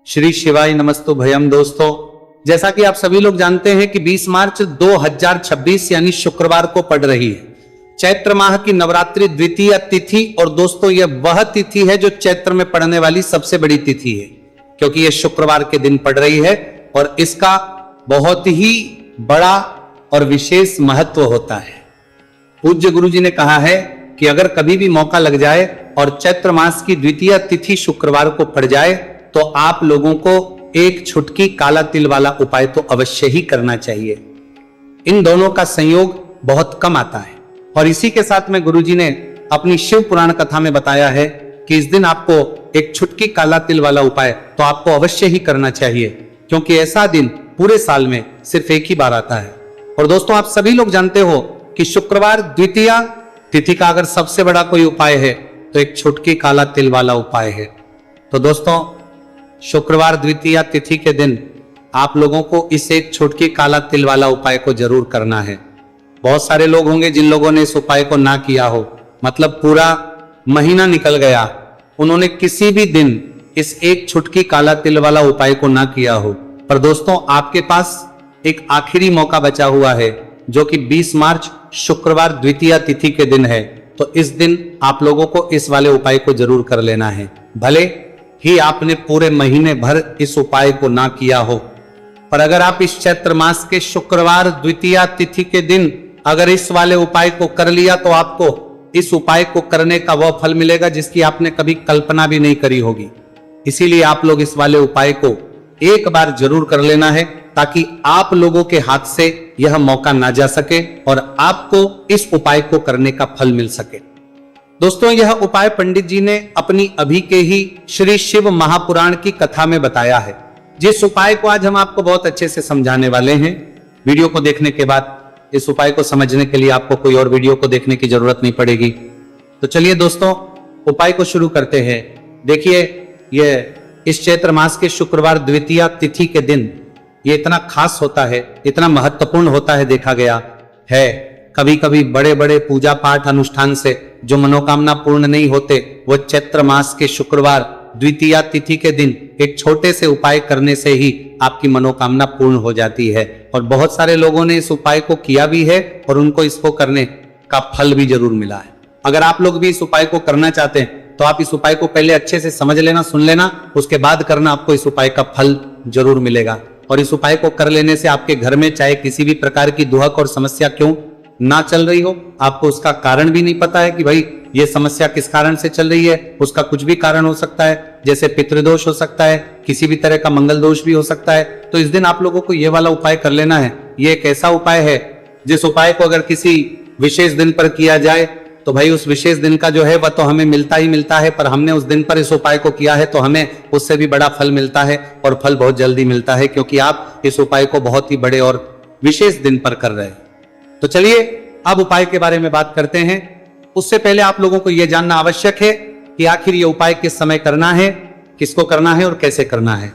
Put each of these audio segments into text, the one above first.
श्री शिवाय नमस्तु भयम। दोस्तों, जैसा कि आप सभी लोग जानते हैं कि 20 मार्च 2026 यानी शुक्रवार को पड़ रही है चैत्र माह की नवरात्रि द्वितीय तिथि। और दोस्तों, यह वह तिथि है जो चैत्र में पड़ने वाली सबसे बड़ी तिथि है, क्योंकि यह शुक्रवार के दिन पड़ रही है और इसका बहुत ही बड़ा और विशेष महत्व होता है। पूज्य गुरु जी ने कहा है कि अगर कभी भी मौका लग जाए और चैत्र मास की द्वितीय तिथि शुक्रवार को पड़ जाए तो आप लोगों को एक छुटकी काला तिल वाला उपाय तो अवश्य ही करना चाहिए। इन दोनों का संयोग बहुत कम आता है और इसी के साथ में गुरुजी ने अपनी शिव पुराण कथा में बताया है कि इस दिन आपको एक छुटकी काला तिल वाला उपाय तो आपको अवश्य ही करना चाहिए, क्योंकि ऐसा दिन पूरे साल में सिर्फ एक ही बार आता है। और दोस्तों, आप सभी लोग जानते हो कि शुक्रवार द्वितीय तिथि का अगर सबसे बड़ा कोई उपाय है तो एक छुटकी काला तिल वाला उपाय है। तो दोस्तों, शुक्रवार द्वितीय तिथि के दिन आप लोगों को इस एक छुटकी काला तिल वाला उपाय को जरूर करना है। बहुत सारे लोग होंगे जिन लोगों ने इस उपाय को ना किया हो, मतलब पूरा महीना निकल गया, उन्होंने किसी भी दिन इस एक छुटकी काला तिल वाला उपाय को ना किया हो। पर दोस्तों, आपके पास एक आखिरी मौका बचा हुआ है जो कि 20 मार्च शुक्रवार द्वितीय तिथि के दिन है। तो इस दिन आप लोगों को इस वाले उपाय को जरूर कर लेना है, भले ही आपने पूरे महीने भर इस उपाय को ना किया हो। पर अगर आप इस चैत्र मास के शुक्रवार द्वितीय तिथि के दिन अगर इस वाले उपाय को कर लिया तो आपको इस उपाय को करने का वह फल मिलेगा जिसकी आपने कभी कल्पना भी नहीं करी होगी। इसीलिए आप लोग इस वाले उपाय को एक बार जरूर कर लेना है, ताकि आप लोगों के हाथ से यह मौका ना जा सके और आपको इस उपाय को करने का फल मिल सके। दोस्तों, यह उपाय पंडित जी ने अपनी अभी के ही श्री शिव महापुराण की कथा में बताया है, जिस उपाय को आज हम आपको बहुत अच्छे से समझाने वाले हैं। वीडियो को देखने के बाद इस उपाय को समझने के लिए आपको कोई और वीडियो को देखने की जरूरत नहीं पड़ेगी। तो चलिए दोस्तों, उपाय को शुरू करते हैं। देखिए, यह इस चैत्र मास के शुक्रवार द्वितीय तिथि के दिन ये इतना खास होता है, इतना महत्वपूर्ण होता है, देखा गया है कभी कभी बड़े बड़े पूजा पाठ अनुष्ठान से जो मनोकामना पूर्ण नहीं होते, वो चैत्र मास के शुक्रवार द्वितीय तिथि के दिन एक छोटे से उपाय करने से ही आपकी मनोकामना पूर्ण हो जाती है। और बहुत सारे लोगों ने इस उपाय को किया भी है और उनको इसको करने का फल भी जरूर मिला है। अगर आप लोग भी इस उपाय को करना चाहते हैं तो आप इस उपाय को पहले अच्छे से समझ लेना, सुन लेना, उसके बाद करना, आपको इस उपाय का फल जरूर मिलेगा। और इस उपाय को कर लेने से आपके घर में चाहे किसी भी प्रकार की दुहक और समस्या क्यों ना चल रही हो, आपको उसका कारण भी नहीं पता है कि भाई ये समस्या किस कारण से चल रही है, उसका कुछ भी कारण हो सकता है, जैसे पितृदोष हो सकता है, किसी भी तरह का मंगल दोष भी हो सकता है। तो इस दिन आप लोगों को ये वाला उपाय कर लेना है। ये एक ऐसा उपाय है जिस उपाय को अगर किसी विशेष दिन पर किया जाए तो भाई उस विशेष दिन का जो है वह तो हमें मिलता ही मिलता है, पर हमने उस दिन पर इस उपाय को किया है तो हमें उससे भी बड़ा फल मिलता है और फल बहुत जल्दी मिलता है, क्योंकि आप इस उपाय को बहुत ही बड़े और विशेष दिन पर कर रहे हैं। तो चलिए अब उपाय के बारे में बात करते हैं। उससे पहले आप लोगों को यह जानना आवश्यक है कि आखिर यह उपाय किस समय करना है, किसको करना है और कैसे करना है।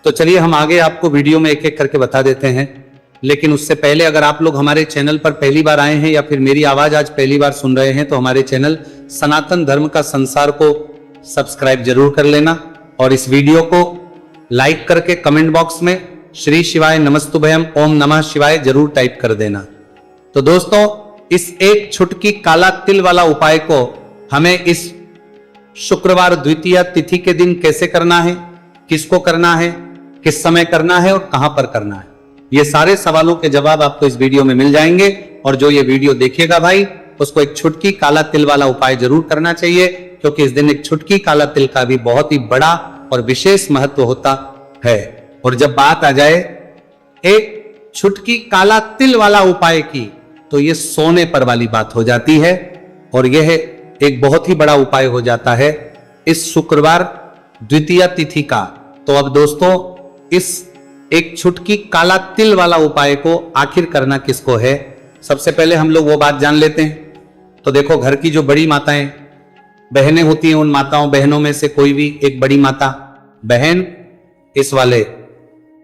तो चलिए हम आगे आपको वीडियो में एक एक करके बता देते हैं। लेकिन उससे पहले अगर आप लोग हमारे चैनल पर पहली बार आए हैं या फिर मेरी आवाज आज पहली बार सुन रहे हैं तो हमारे चैनल सनातन धर्म का संसार को सब्सक्राइब जरूर कर लेना और इस वीडियो को लाइक करके कमेंट बॉक्स में श्री शिवाय नमस्तुभयम ओम नमः शिवाय जरूर टाइप कर देना। तो दोस्तों, इस एक छुटकी काला तिल वाला उपाय को हमें इस शुक्रवार द्वितीय तिथि के दिन कैसे करना है, किसको करना है, किस समय करना है और कहां पर करना है, ये सारे सवालों के जवाब आपको इस वीडियो में मिल जाएंगे। और जो ये वीडियो देखेगा भाई, उसको एक छुटकी काला तिल वाला उपाय जरूर करना चाहिए, क्योंकि इस दिन एक छुटकी काला तिल का भी बहुत ही बड़ा और विशेष महत्व होता है। और जब बात आ जाए एक छुटकी काला तिल वाला उपाय की, तो ये सोने पर वाली बात हो जाती है और यह एक बहुत ही बड़ा उपाय हो जाता है इस शुक्रवार द्वितीय तिथि का। तो अब दोस्तों, इस एक छुटकी काला तिल वाला उपाय को आखिर करना किसको है, सबसे पहले हम लोग वो बात जान लेते हैं। तो देखो, घर की जो बड़ी माताएं बहनें होती हैं, उन माताओं बहनों में से कोई भी एक बड़ी माता बहन इस वाले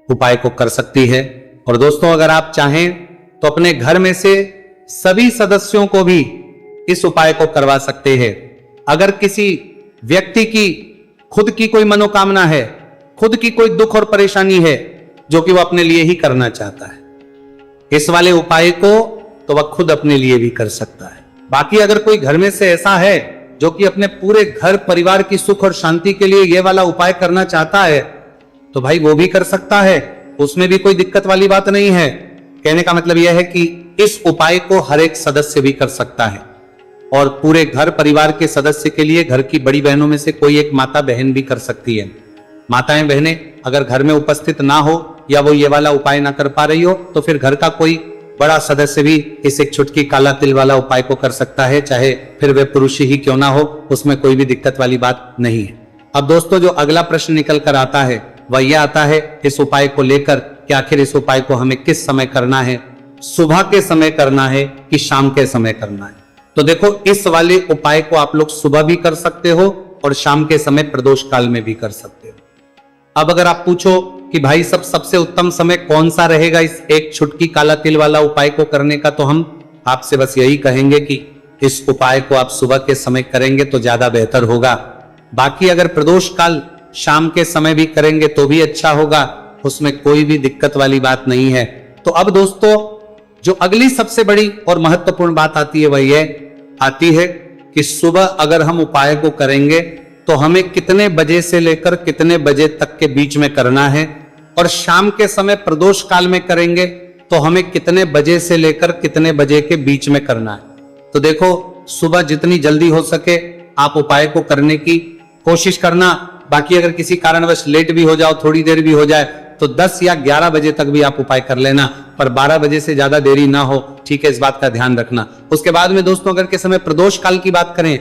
उपाय को कर सकती है। और दोस्तों, अगर आप चाहें तो अपने घर में से सभी सदस्यों को भी इस उपाय को करवा सकते हैं। अगर किसी व्यक्ति की खुद की कोई मनोकामना है खुद की कोई दुख और परेशानी है जो कि वो अपने लिए ही करना चाहता है, इस वाले उपाय को तो वह खुद अपने लिए भी कर सकता है। बाकी अगर कोई घर में से ऐसा है जो कि अपने पूरे घर परिवार की सुख और शांति के लिए यह वाला उपाय करना चाहता है, तो भाई वो भी कर सकता है, उसमें भी कोई दिक्कत वाली बात नहीं है। कहने का मतलब यह है कि इस उपाय को हर एक सदस्य भी कर सकता है और पूरे घर परिवार के सदस्य के लिए घर की बड़ी बहनों में से कोई एक माता बहन भी कर सकती है। माताएं बहनें अगर घर में उपस्थित ना हो या वो ये वाला उपाय ना कर पा रही हो, तो फिर घर का कोई बड़ा सदस्य भी इस एक छुटकी काला तिल वाला उपाय को कर सकता है, चाहे फिर वे पुरुष ही क्यों ना हो, उसमें कोई भी दिक्कत वाली बात नहीं है। अब दोस्तों जो अगला प्रश्न निकल कर आता है वह यह आता है इस उपाय को लेकर कि आखिर इस उपाय को हमें किस समय करना है, सुबह के समय करना है कि शाम के समय करना है। तो देखो इस वाले उपाय को आप लोग सुबह भी कर सकते हो और शाम के समय प्रदोष काल में भी कर सकते हो। अब अगर आप पूछो कि भाई सबसे उत्तम समय कौन सा रहेगा इस एक छुटकी काला तिल वाला उपाय को करने का, तो हम आपसे बस यही कहेंगे कि इस उपाय को आप सुबह के समय करेंगे तो ज्यादा बेहतर होगा। बाकी अगर प्रदोष काल शाम के समय भी करेंगे तो भी अच्छा होगा, उसमें कोई भी दिक्कत वाली बात नहीं है। तो अब दोस्तों जो अगली सबसे बड़ी और महत्वपूर्ण बात आती है वह यह आती है कि सुबह अगर हम उपाय को करेंगे तो हमें कितने बजे से लेकर कितने बजे तक के बीच में करना है, और शाम के समय प्रदोष काल में करेंगे तो हमें कितने बजे से लेकर कितने बजे के बीच में करना है। तो देखो सुबह जितनी जल्दी हो सके आप उपाय को करने की कोशिश करना। बाकी अगर किसी कारणवश लेट भी हो जाओ, थोड़ी देर भी हो जाए, तो 10 या 11 बजे तक भी आप उपाय कर लेना, पर 12 बजे से ज्यादा देरी ना हो, ठीक है, इस बात का ध्यान रखना। उसके बाद में दोस्तों अगर के समय प्रदोष काल की बात करें,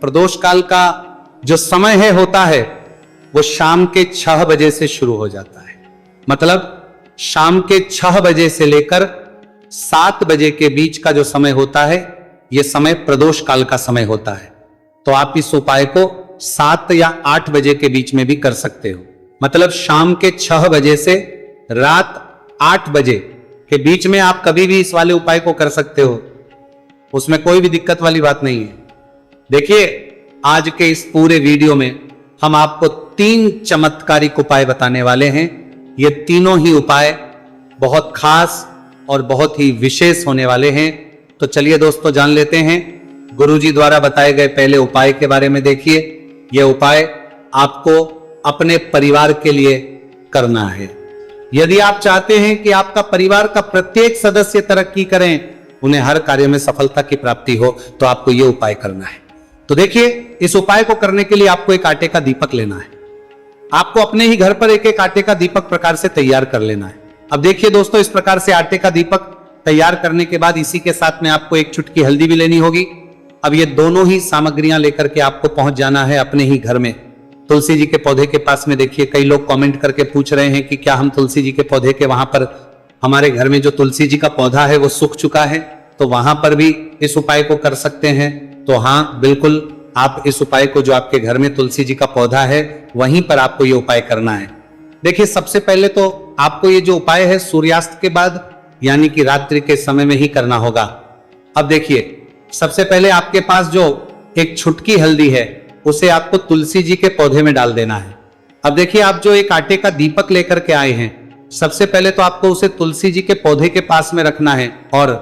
प्रदोष काल का जो समय है होता है वो शाम के 6 बजे से शुरू हो जाता है। मतलब शाम के 6 बजे से लेकर 7 बजे के बीच का जो समय होता है यह समय प्रदोष काल का समय होता है। तो आप इस उपाय को 7 या 8 बजे के बीच में भी कर सकते हो। मतलब शाम के 6 बजे से रात 8 बजे के बीच में आप कभी भी इस वाले उपाय को कर सकते हो, उसमें कोई भी दिक्कत वाली बात नहीं है। देखिए आज के इस पूरे वीडियो में हम आपको 3 चमत्कारिक उपाय बताने वाले हैं। ये तीनों ही उपाय बहुत खास और बहुत ही विशेष होने वाले हैं। तो चलिए दोस्तों जान लेते हैं गुरुजी द्वारा बताए गए पहले उपाय के बारे में। देखिए यह उपाय आपको अपने परिवार के लिए करना है। यदि आप चाहते हैं कि आपका परिवार का प्रत्येक सदस्य तरक्की करें, उन्हें हर कार्य में सफलता की प्राप्ति हो, तो आपको यह उपाय करना है। तो देखिए इस उपाय को करने के लिए आपको एक आटे का दीपक लेना है। आपको अपने ही घर पर एक एक आटे का दीपक प्रकार से तैयार कर लेना है। अब देखिए दोस्तों इस प्रकार से आटे का दीपक तैयार करने के बाद इसी के साथ में आपको एक चुटकी हल्दी भी लेनी होगी। अब ये दोनों ही सामग्रियां लेकर के आपको पहुंच जाना है अपने ही घर में तुलसी जी के पौधे के पास में। देखिए कई लोग कमेंट करके पूछ रहे हैं कि क्या हम तुलसी जी के पौधे के वहां पर, हमारे घर में जो तुलसी जी का पौधा है वो सूख चुका है, तो वहां पर भी इस उपाय को कर सकते हैं। तो हाँ बिल्कुल आप इस उपाय को, जो आपके घर में तुलसी जी का पौधा है वहीं पर आपको ये उपाय करना है। देखिए सबसे पहले तो आपको ये जो उपाय है सूर्यास्त के बाद यानी कि रात्रि के समय में ही करना होगा। अब देखिए सबसे पहले आपके पास जो एक छुटकी हल्दी है उसे आपको तुलसी जी के पौधे में डाल देना है। अब देखिए आप जो एक आटे का दीपक लेकर के आए हैं, सबसे पहले तो आपको उसे तुलसी जी के पौधे के पास में रखना है, और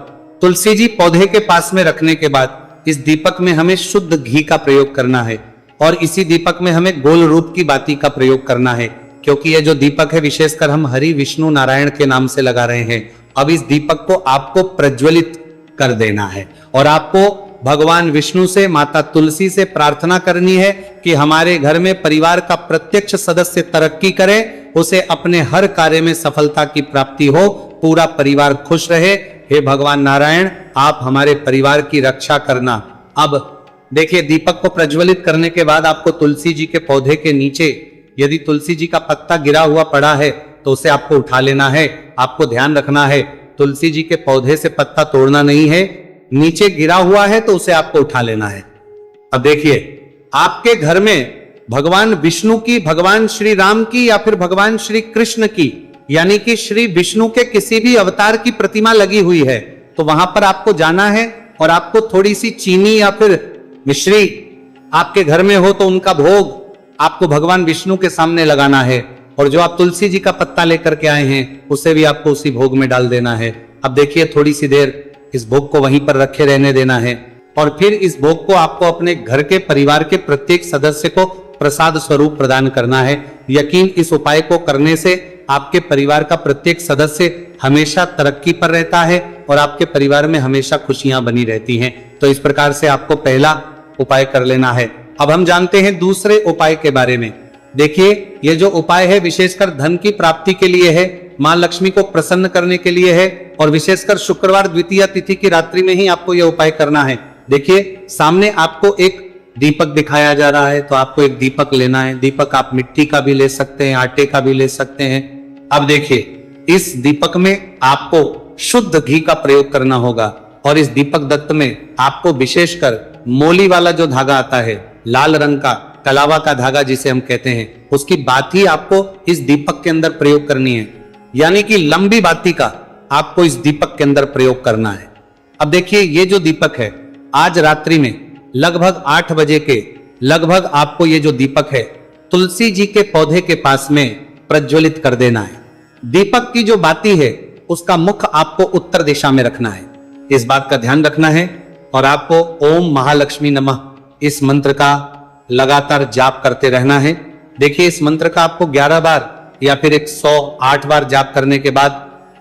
तुलसी जी पौधे के पास में रखने के बाद इस दीपक में हमें शुद्ध घी का प्रयोग करना है, और इसी दीपक में हमें गोल रूप की बाती का प्रयोग करना है, क्योंकि यह जो दीपक है विशेषकर हम हरि विष्णु नारायण के नाम से लगा रहे हैं। अब इस दीपक को आपको प्रज्वलित कर देना है और आपको भगवान विष्णु से, माता तुलसी से प्रार्थना करनी है कि हमारे घर में परिवार का प्रत्येक सदस्य तरक्की करे, उसे अपने हर कार्य में सफलता की प्राप्ति हो, पूरा परिवार खुश रहे। हे भगवान नारायण आप हमारे परिवार की रक्षा करना। अब देखिए दीपक को प्रज्वलित करने के बाद आपको तुलसी जी के पौधे के नीचे यदि तुलसी जी का पत्ता गिरा हुआ पड़ा है तो उसे आपको उठा लेना है। आपको ध्यान रखना है तुलसी जी के पौधे से पत्ता तोड़ना नहीं है, नीचे गिरा हुआ है तो उसे आपको उठा लेना है। अब देखिए आपके घर में भगवान विष्णु की, भगवान श्री राम की या फिर भगवान श्री कृष्ण की यानी कि श्री विष्णु के किसी भी अवतार की प्रतिमा लगी हुई है, तो वहां पर आपको जाना है और आपको थोड़ी सी चीनी या फिर मिश्री आपके घर में हो तो उनका भोग आपको भगवान विष्णु के सामने लगाना है। और जो आप तुलसी जी का पत्ता लेकर के आए हैं उसे भी आपको उसी भोग में डाल देना है। अब देखिए थोड़ी सी देर इस भोग को वहीं पर रखे रहने देना है और फिर इस भोग को आपको अपने घर के परिवार के प्रत्येक सदस्य को प्रसाद स्वरूप प्रदान करना है। यकीन इस उपाय को करने से आपके परिवार का प्रत्येक सदस्य हमेशा तरक्की पर रहता है और आपके परिवार में हमेशा खुशियां बनी रहती हैं। तो इस प्रकार से आपको पहला उपाय कर लेना है। अब हम जानते हैं दूसरे उपाय के बारे में। देखिए ये जो उपाय है विशेषकर धन की प्राप्ति के लिए है, मां लक्ष्मी को प्रसन्न करने के लिए है और विशेषकर शुक्रवार द्वितीय तिथि की रात्रि में ही आपको यह उपाय करना है। देखिए सामने आपको एक दीपक दिखाया जा रहा है, तो आपको एक दीपक लेना है। दीपक आप मिट्टी का भी ले सकते हैं, आटे का भी ले सकते हैं। अब देखिए इस दीपक में आपको शुद्ध घी का प्रयोग करना होगा और इस दीपक दत्त में आपको विशेषकर मोली वाला जो धागा आता है, लाल रंग का कलावा का धागा जिसे हम कहते हैं, उसकी बाती आपको इस दीपक के अंदर प्रयोग करनी है। यानी कि लंबी बाती का आपको इस दीपक के अंदर प्रयोग करना है। अब देखिए ये जो दीपक है आज रात्रि में लगभग 8 बजे के लगभग आपको ये जो दीपक है तुलसी जी के पौधे के पास में प्रज्वलित कर देना है। दीपक की जो बाती है उसका मुख आपको उत्तर दिशा में रखना है, इस बात का ध्यान रखना है। और आपको ओम महालक्ष्मी नमः इस मंत्र का लगातार जाप करते रहना है। देखिए इस मंत्र का आपको 11 बार या फिर 108 बार जाप करने के बाद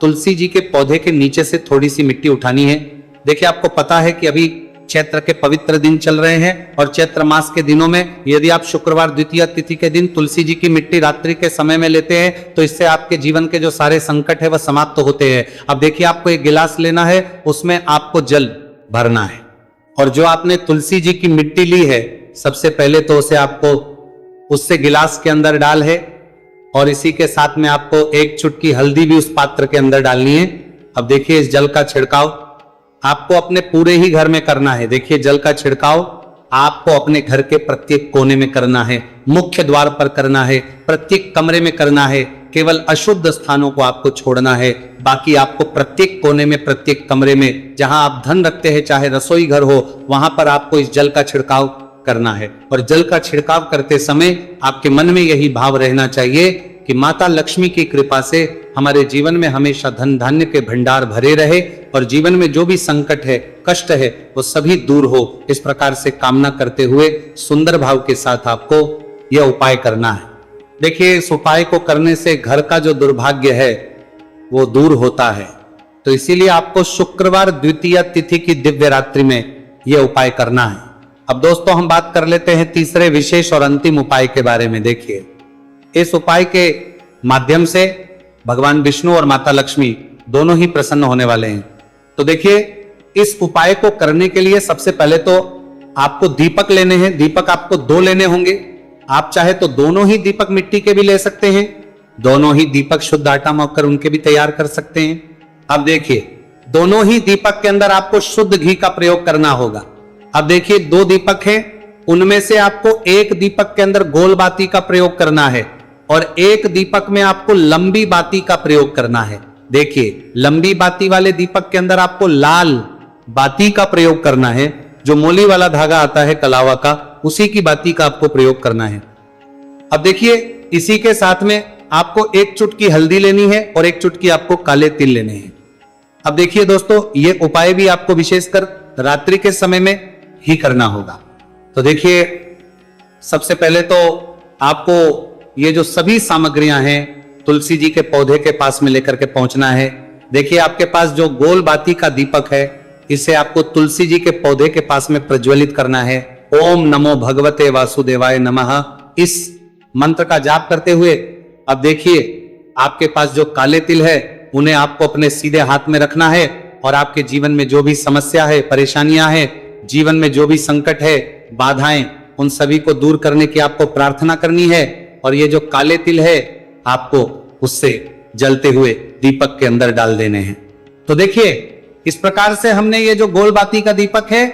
तुलसी जी के पौधे के नीचे से थोड़ी सी मिट्टी उठानी है। देखिए आपको पता है कि अभी चैत्र के पवित्र दिन चल रहे हैं और चैत्र मास के दिनों में यदि आप शुक्रवार द्वितीय तिथि के दिन तुलसी जी की मिट्टी रात्रि के समय में लेते हैं तो इससे आपके जीवन के जो सारे संकट है वह समाप्त होते हैं। अब देखिए आपको एक गिलास लेना है, उसमें आपको जल भरना है और जो आपने तुलसी जी की मिट्टी ली है सबसे पहले तो उसे आपको उससे गिलास के अंदर डाल है और इसी के साथ में आपको एक चुटकी हल्दी भी उस पात्र के अंदर डालनी है। अब देखिए इस जल का छिड़काव आपको अपने पूरे ही घर में करना है। देखिए जल का छिड़काव आपको अपने घर के प्रत्येक कोने में करना है, मुख्य द्वार पर करना है, प्रत्येक कमरे में करना है। केवल अशुद्ध स्थानों को आपको छोड़ना है, बाकी आपको प्रत्येक कोने में प्रत्येक कमरे में जहां आप धन रखते हैं, चाहे रसोई घर हो, वहां पर आपको इस जल का छिड़काव करना है। और जल का छिड़काव करते समय आपके मन में यही भाव रहना चाहिए कि माता लक्ष्मी की कृपा से हमारे जीवन में हमेशा धन धान्य के भंडार भरे रहे और जीवन में जो भी संकट है, कष्ट है, वो सभी दूर हो। इस प्रकार से कामना करते हुए सुंदर भाव के साथ आपको यह उपाय करना है। देखिए इस उपाय को करने से घर का जो दुर्भाग्य है वो दूर होता है। तो इसीलिए आपको शुक्रवार द्वितीय तिथि की दिव्य रात्रि में यह उपाय करना है। अब दोस्तों हम बात कर लेते हैं तीसरे विशेष और अंतिम उपाय के बारे में। देखिए इस उपाय के माध्यम से भगवान विष्णु और माता लक्ष्मी दोनों ही प्रसन्न होने वाले हैं। तो देखिए इस उपाय को करने के लिए सबसे पहले तो आपको दीपक लेने हैं। दीपक आपको 2 लेने होंगे। आप चाहे तो दोनों ही दीपक मिट्टी के भी ले सकते हैं, दोनों ही दीपक शुद्ध आटा मौकर उनके भी तैयार कर सकते हैं। अब देखिए दोनों ही दीपक के अंदर आपको शुद्ध घी का प्रयोग करना होगा। अब देखिए 2 दीपक हैं, उनमें से आपको एक दीपक के अंदर गोल बाती का प्रयोग करना है और एक दीपक में आपको लंबी बाती का प्रयोग करना है। देखिए लंबी बाती वाले दीपक के अंदर आपको लाल बाती का प्रयोग करना है, जो मोली वाला धागा आता है कलावा का, उसी की बाती का आपको प्रयोग करना है। अब देखिए इसी के साथ में आपको एक चुटकी हल्दी लेनी है और एक चुटकी आपको काले तिल लेने हैं। अब देखिए दोस्तों ये उपाय भी आपको विशेषकर रात्रि के समय में ही करना होगा। तो देखिए सबसे पहले तो आपको ये जो सभी सामग्रियां हैं तुलसी जी के पौधे के पास में लेकर के पहुंचना है। देखिए आपके पास जो गोल बाती का दीपक है इसे आपको तुलसी जी के पौधे के पास में प्रज्वलित करना है। ओम नमो भगवते वासुदेवाय नमः इस मंत्र का जाप करते हुए अब देखिए आपके पास जो काले तिल है उन्हें आपको अपने सीधे हाथ में रखना है और आपके जीवन में जो भी समस्या है, परेशानियां हैं, जीवन में जो भी संकट है, बाधाएं, उन सभी को दूर करने की आपको प्रार्थना करनी है। और ये जो काले तिल है आपको उससे जलते हुए दीपक के अंदर डाल देने हैं। तो देखिए इस प्रकार से हमने ये जो गोल बाती का दीपक है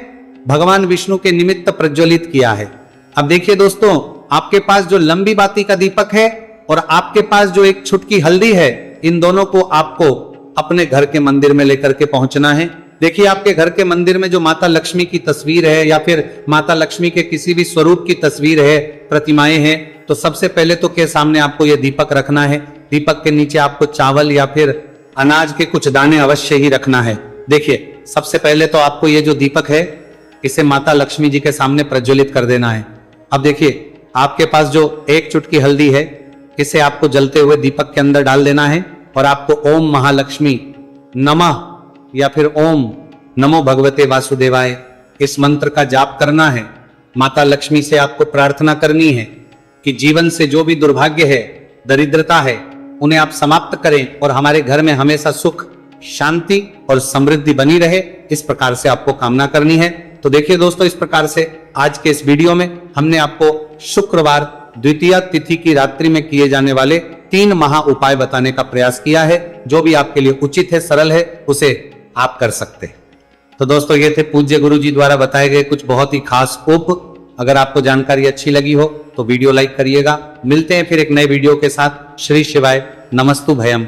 भगवान विष्णु के निमित्त प्रज्वलित किया है। अब देखिए दोस्तों आपके पास जो लंबी बाती का दीपक है और आपके पास जो एक छुटकी हल्दी है, इन दोनों को आपको अपने घर के मंदिर में लेकर के पहुंचना है। देखिए आपके घर के मंदिर में जो माता लक्ष्मी की तस्वीर है या फिर माता लक्ष्मी के किसी भी स्वरूप की तस्वीर है, प्रतिमाएं हैं, तो तो सबसे पहले तो के सामने आपको यह दीपक रखना है। दीपक के नीचे आपको चावल या फिर अनाज के कुछ दाने अवश्य ही रखना है। देखिए, सबसे पहले तो आपको ये जो दीपक है इसे माता लक्ष्मी जी के सामने प्रज्वलित कर देना है। अब देखिए, आपके पास जो 1 चुटकी हल्दी है इसे आपको जलते हुए दीपक के अंदर डाल देना है और आपको ओम महालक्ष्मी नमः या फिर ओम नमो भगवते वासुदेवाय इस मंत्र का जाप करना है। माता लक्ष्मी से आपको प्रार्थना करनी है कि जीवन से जो भी दुर्भाग्य है, दरिद्रता है, उन्हें आप समाप्त करें और हमारे घर में हमेशा सुख, शांति और समृद्धि बनी रहे। इस प्रकार से आपको कामना करनी है। तो देखिए दोस्तों, इस प्रकार से आज के इस वीडियो में हमने आपको शुक्रवार द्वितीया तिथि की रात्रि में किए जाने वाले 3 महा उपाय बताने का प्रयास किया है। जो भी आपके लिए उचित है, सरल है, उसे आप कर सकते हैं। तो दोस्तों, ये थे पूज्य गुरु जी द्वारा बताए गए कुछ बहुत ही खास उप। अगर आपको जानकारी अच्छी लगी हो तो वीडियो लाइक करिएगा। मिलते हैं फिर एक नए वीडियो के साथ। श्री शिवाय, नमस्तु भयम।